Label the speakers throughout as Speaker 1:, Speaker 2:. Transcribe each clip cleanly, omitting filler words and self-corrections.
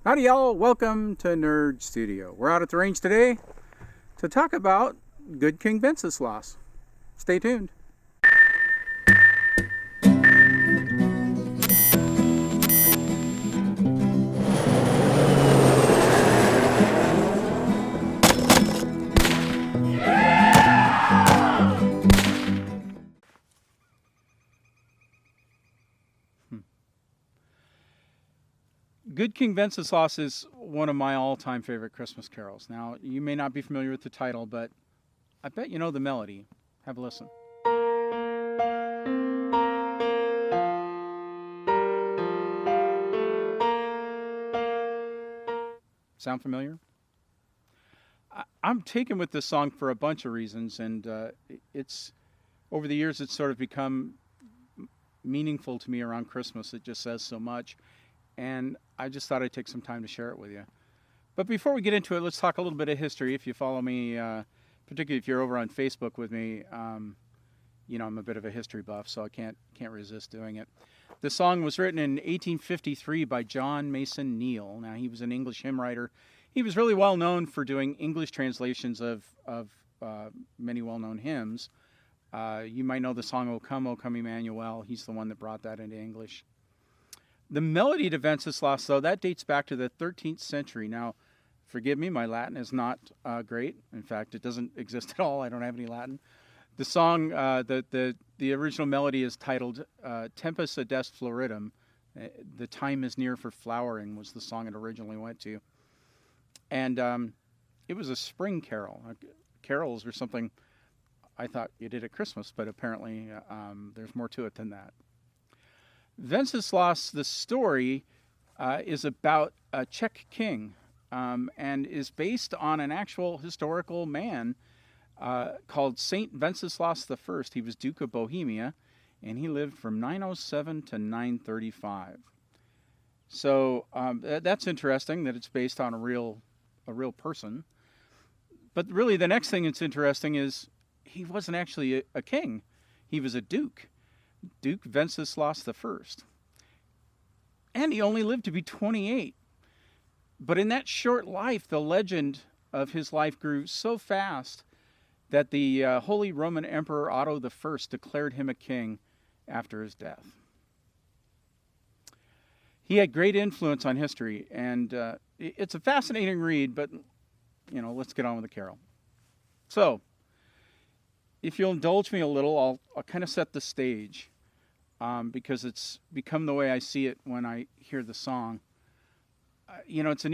Speaker 1: Howdy y'all, welcome to Nerd Studio. We're out at the range today to talk about good King Wenceslas. Stay tuned. Good King Wenceslas is one of my all-time favorite Christmas carols. Now, you may not be familiar with the title, but I bet you know the melody. Have a listen. Sound familiar? I'm taken with this song for a bunch of reasons, and it's over the years it's sort of become meaningful to me around Christmas. It just says so much, and I just thought I'd take some time to share it with you. But before we get into it, let's talk a little bit of history. If you follow me, particularly if you're over on Facebook with me, you know I'm a bit of a history buff, so I can't resist doing it. The song was written in 1853 by John Mason Neal. Now, he was an English hymn writer. He was really well known for doing English translations of many well-known hymns. You might know the song O Come, Emmanuel. He's the one that brought that into English. The melody to Wenceslas, though, that dates back to the 13th century. Now, forgive me, my Latin is not great. In fact, it doesn't exist at all. I don't have any Latin. The song, the original melody is titled Tempus Adest Floridum. The time is near for flowering was the song it originally went to. And it was a spring carol. Carols were something I thought you did at Christmas, but apparently there's more to it than that. Wenceslas, the story, is about a Czech king and is based on an actual historical man called Saint Wenceslas I. He was Duke of Bohemia, and he lived from 907 to 935. So that's interesting that it's based on a real person. But really, the next thing that's interesting is he wasn't actually a king. He was a duke. Duke Wenceslas I. And he only lived to be 28. But in that short life, the legend of his life grew so fast that the Holy Roman Emperor Otto I declared him a king after his death. He had great influence on history, and it's a fascinating read, but, you know, let's get on with the carol. So, if you'll indulge me a little, I'll kind of set the stage because it's become the way I see it when I hear the song. You know, it's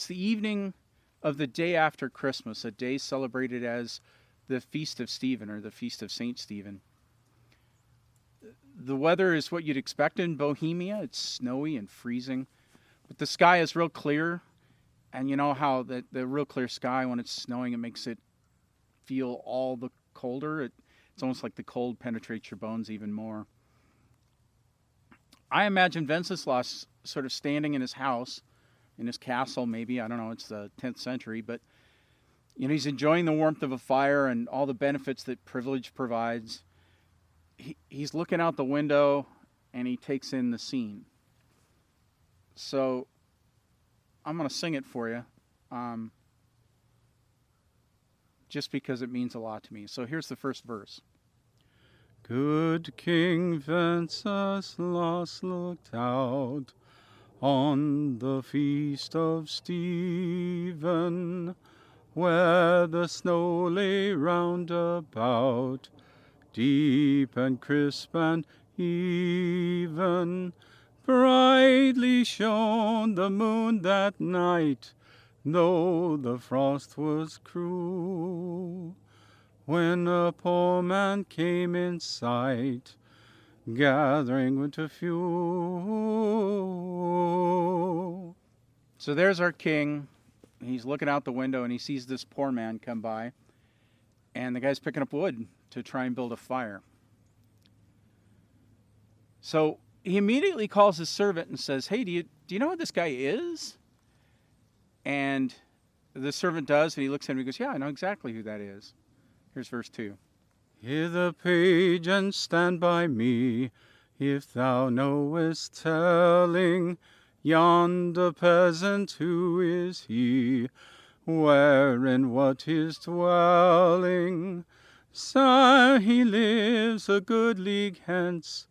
Speaker 1: the evening of the day after Christmas, a day celebrated as the Feast of Stephen or the Feast of Saint Stephen. The weather is what you'd expect in Bohemia. It's snowy and freezing, but the sky is real clear. And you know how the real clear sky, when it's snowing, it makes it feel all the colder. It's almost like the cold penetrates your bones even more. I imagine Wenceslas sort of standing in his house, in his castle maybe. I don't know, it's the 10th century, but you know, he's enjoying the warmth of a fire and all the benefits that privilege provides. He's looking out the window and he takes in the scene. So I'm going to sing it for you. Just because it means a lot to me. So here's the first verse. Good King Wenceslas looked out on the feast of Stephen, where the snow lay round about, deep and crisp and even. Brightly shone the moon that night, though the frost was cruel, when a poor man came in sight, gathering winter fuel. So there's our king. He's looking out the window and he sees this poor man come by, and the guy's picking up wood to try and build a fire. So he immediately calls his servant and says, "Hey, do you know who this guy is?" And the servant does, and he looks at him and he goes, "Yeah, I know exactly who that is." Here's verse 2. "Hear the page and stand by me, if thou knowest telling, Yonder peasant, who is he? Where and what his dwelling? Sir, he lives a good league hence,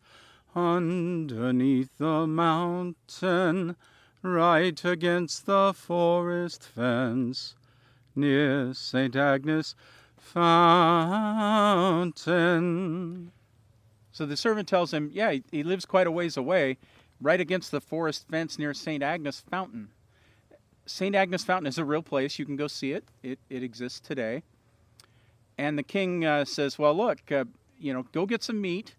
Speaker 1: underneath the mountain, right against the forest fence, near St. Agnes' fountain. So the servant tells him, yeah, he lives quite a ways away, right against the forest fence near St. Agnes' fountain. St. Agnes' fountain is a real place. You can go see it. It exists today. And the king says, well, look, go get some meat,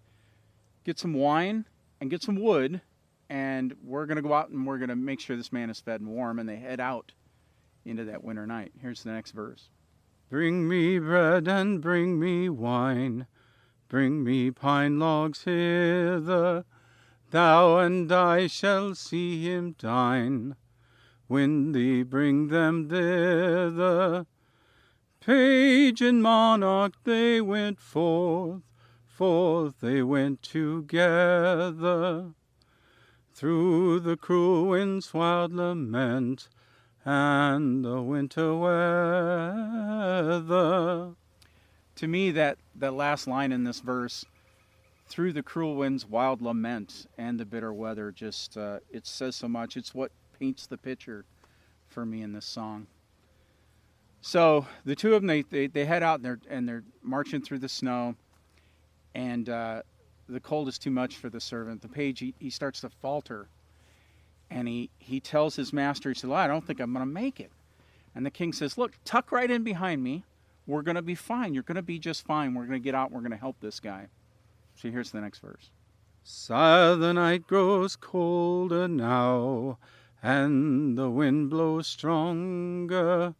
Speaker 1: get some wine, and get some wood, and we're going to go out and we're going to make sure this man is fed and warm. And they head out into that winter night. Here's the next verse. Bring me bread and bring me wine. Bring me pine logs hither. Thou and I shall see him dine, when thee bring them thither. Page and monarch, they went forth they went together, through the cruel wind's wild lament, and the winter weather. To me, that last line in this verse, through the cruel wind's wild lament and the bitter weather, just it says so much. It's what paints the picture for me in this song. So the two of them, they head out and they're marching through the snow, and the cold is too much for the servant. The page, he starts to falter, and he tells his master, he said, well, I don't think I'm going to make it. And the king says, look, tuck right in behind me. We're going to be fine. You're going to be just fine. We're going to get out and we're going to help this guy. So here's the next verse. Sire, the night grows colder now, and the wind blows stronger.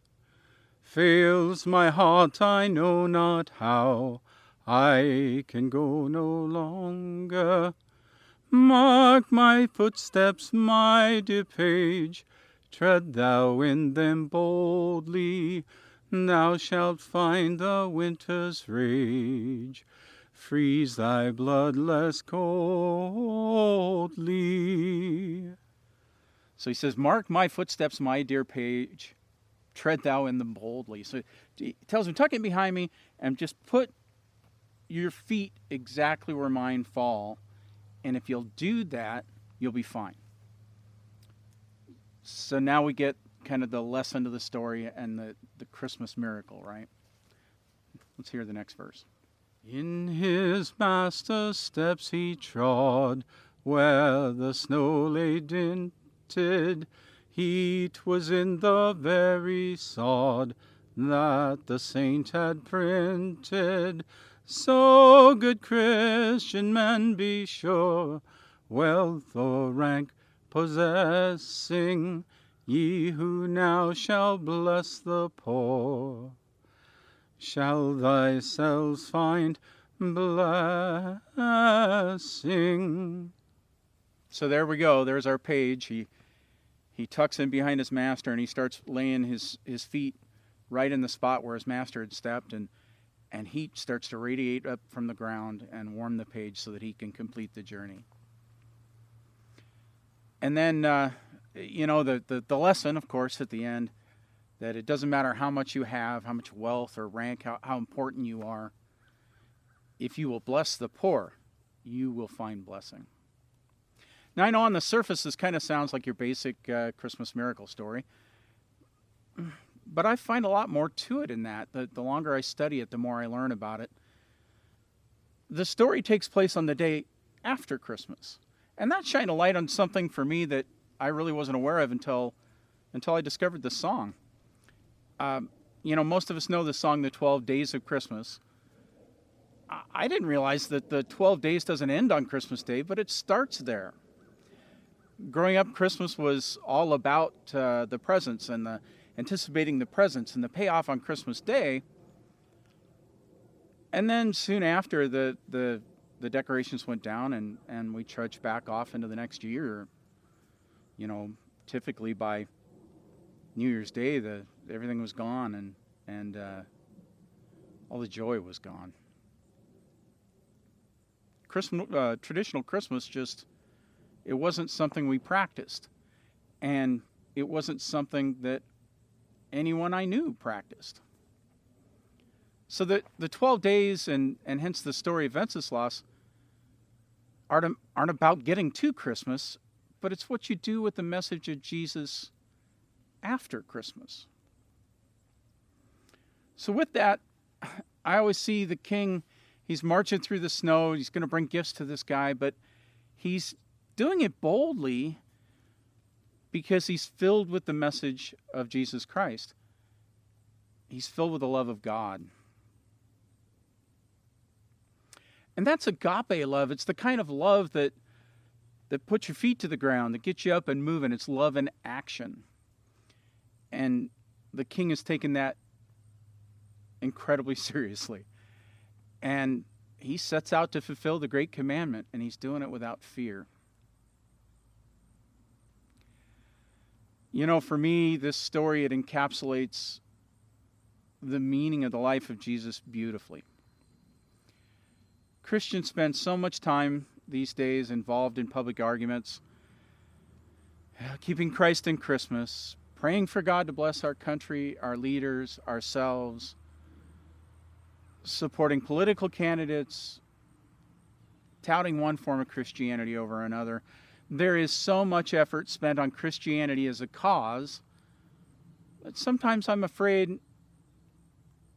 Speaker 1: Fails my heart, I know not how. I can go no longer. Mark my footsteps, my dear page. Tread thou in them boldly. Thou shalt find the winter's rage freeze thy blood less coldly. So he says, mark my footsteps, my dear page. Tread thou in them boldly. So he tells him, tuck in behind me and just put your feet exactly where mine fall. And if you'll do that, you'll be fine. So now we get kind of the lesson of the story and the Christmas miracle, right? Let's hear the next verse. In his master's steps he trod, where the snow lay dinted. Heat was in the very sod that the saint had printed. So, good Christian men, be sure, wealth or rank possessing, ye who now shall bless the poor, shall thyselves find blessing. So there we go. There's our page. He tucks in behind his master and he starts laying his feet right in the spot where his master had stepped, and heat starts to radiate up from the ground and warm the page so that he can complete the journey. And then, the lesson, of course, at the end, that it doesn't matter how much you have, how much wealth or rank, how important you are. If you will bless the poor, you will find blessing. Now, I know on the surface this kind of sounds like your basic Christmas miracle story, but I find a lot more to it in that. The longer I study it, the more I learn about it. The story takes place on the day after Christmas, and that shined a light on something for me that I really wasn't aware of until I discovered this song. Most of us know the song, The 12 Days of Christmas. I didn't realize that the 12 days doesn't end on Christmas Day, but it starts there. Growing up, Christmas was all about the presents and the anticipating the presents and the payoff on Christmas Day. And then soon after, the decorations went down and we trudged back off into the next year. Typically by New Year's Day, everything was gone and all the joy was gone. Traditional Christmas it wasn't something we practiced. And it wasn't something that anyone I knew practiced. So the 12 days and hence the story of Wenceslas aren't about getting to Christmas, but it's what you do with the message of Jesus after Christmas. So with that, I always see the king, he's marching through the snow, he's going to bring gifts to this guy, but he's doing it boldly because he's filled with the message of Jesus Christ. He's filled with the love of God. And that's agape love. It's the kind of love that puts your feet to the ground, that gets you up and moving. It's love in action. And the king has taken that incredibly seriously. And he sets out to fulfill the great commandment, and he's doing it without fear. You know, for me, this story, it encapsulates the meaning of the life of Jesus beautifully. Christians spend so much time these days involved in public arguments, keeping Christ in Christmas, praying for God to bless our country, our leaders, ourselves, supporting political candidates, touting one form of Christianity over another. There is so much effort spent on Christianity as a cause that sometimes I'm afraid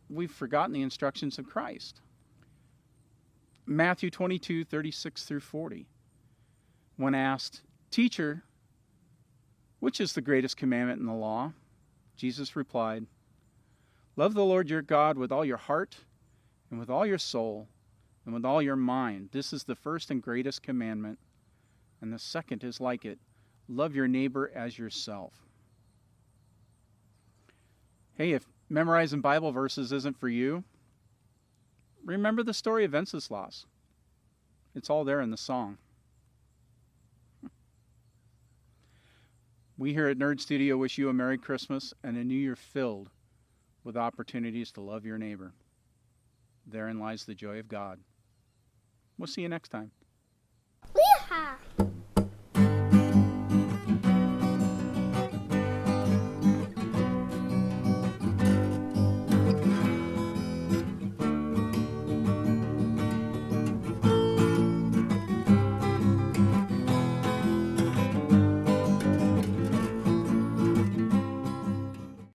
Speaker 1: we've forgotten the instructions of Christ. Matthew 22, 36 through 40. When asked, "Teacher, which is the greatest commandment in the law?" Jesus replied, "Love the Lord your God with all your heart and with all your soul and with all your mind. This is the first and greatest commandment. And the second is like it. Love your neighbor as yourself." Hey, if memorizing Bible verses isn't for you, remember the story of Wenceslas. It's all there in the song. We here at Nerd Studio wish you a Merry Christmas and a New Year filled with opportunities to love your neighbor. Therein lies the joy of God. We'll see you next time.
Speaker 2: Yeehaw!